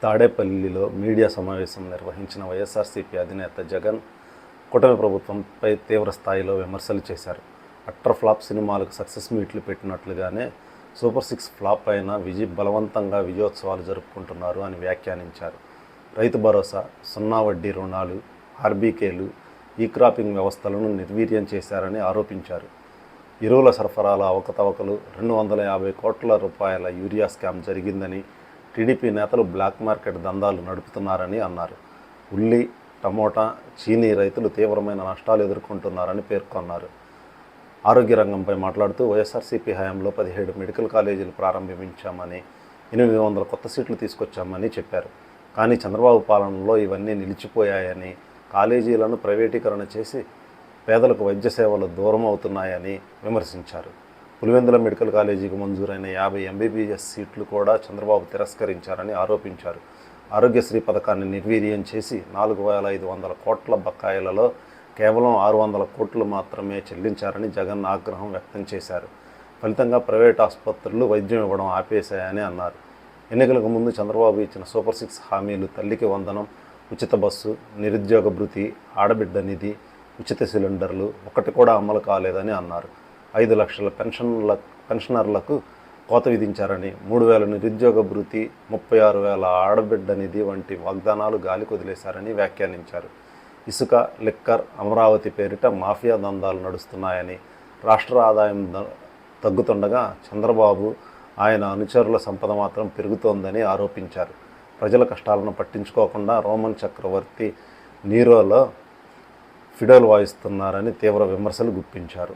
తాడేపల్లిలో మీడియా సమావేశం నిర్వహించిన వైఎస్ఆర్సీపీ అధినేత జగన్ కూటమి ప్రభుత్వంపై తీవ్ర స్థాయిలో విమర్శలు చేశారు. అట్టర్ ఫ్లాప్ సినిమాలకు సక్సెస్ మీట్లు పెట్టినట్లుగానే సూపర్ సిక్స్ ఫ్లాప్ అయిన బలవంతంగా విజయోత్సవాలు జరుపుకుంటున్నారు అని వ్యాఖ్యానించారు. రైతు భరోసా, సున్నా వడ్డీ రుణాలు, ఆర్బీకేలు, ఈ క్రాపింగ్ వ్యవస్థలను నిర్వీర్యం చేశారని ఆరోపించారు. ఎరువుల సరఫరాల అవకతవకలు, 250 కోట్ల రూపాయల యూరియా స్కామ్ జరిగిందని, టీడీపీ నేతలు బ్లాక్ మార్కెట్ దందాలు నడుపుతున్నారని అన్నారు. ఉల్లి, టమోటా, చీనీ రైతులు తీవ్రమైన నష్టాలు ఎదుర్కొంటున్నారని పేర్కొన్నారు. ఆరోగ్య రంగంపై మాట్లాడుతూ వైఎస్ఆర్సీపీ హయాంలో 17 మెడికల్ కాలేజీలు ప్రారంభించామని, 800 కొత్త సీట్లు తీసుకొచ్చామని చెప్పారు. కానీ చంద్రబాబు పాలనలో ఇవన్నీ నిలిచిపోయాయని, కాలేజీలను ప్రైవేటీకరణ చేసి పేదలకు వైద్య సేవలు దూరం అవుతున్నాయని విమర్శించారు. పులివెందుల మెడికల్ కాలేజీకి మంజూరైన 50 ఎంబీబీఎస్ సీట్లు కూడా చంద్రబాబు తిరస్కరించారని ఆరోపించారు. ఆరోగ్యశ్రీ పథకాన్ని నిర్వీర్యం చేసి 4,500 కోట్ల బకాయిలలో కేవలం 600 కోట్లు మాత్రమే చెల్లించారని జగన్ ఆగ్రహం వ్యక్తం చేశారు. ఫలితంగా ప్రైవేట్ ఆసుపత్రులు వైద్యం ఇవ్వడం ఆపేశాయని అన్నారు. ఎన్నికలకు ముందు చంద్రబాబు ఇచ్చిన సూపర్ సిక్స్ హామీలు తల్లికి వందనం, ఉచిత బస్సు, నిరుద్యోగ భృతి, ఆడబిడ్డ నిధి, ఉచిత సిలిండర్లు ఒకటి కూడా అమలు కాలేదని అన్నారు. 5 లక్షల పెన్షనర్లకు కోత విధించారని, 3,000 నిరుద్యోగ భృతి, 36,000 ఆడబిడ్డ నిధి వంటి వాగ్దానాలు గాలికి వదిలేశారని వ్యాఖ్యానించారు. ఇసుక, లిక్కర్, అమరావతి పేరిట మాఫియా దందాలు నడుస్తున్నాయని, రాష్ట్ర ఆదాయం తగ్గుతుండగా చంద్రబాబు, ఆయన అనుచరుల సంపద మాత్రం పెరుగుతోందని ఆరోపించారు. ప్రజల కష్టాలను పట్టించుకోకుండా రోమన్ చక్రవర్తి నీరోలో ఫిడోల్ వాయిస్తున్నారని తీవ్ర విమర్శలు గుప్పించారు.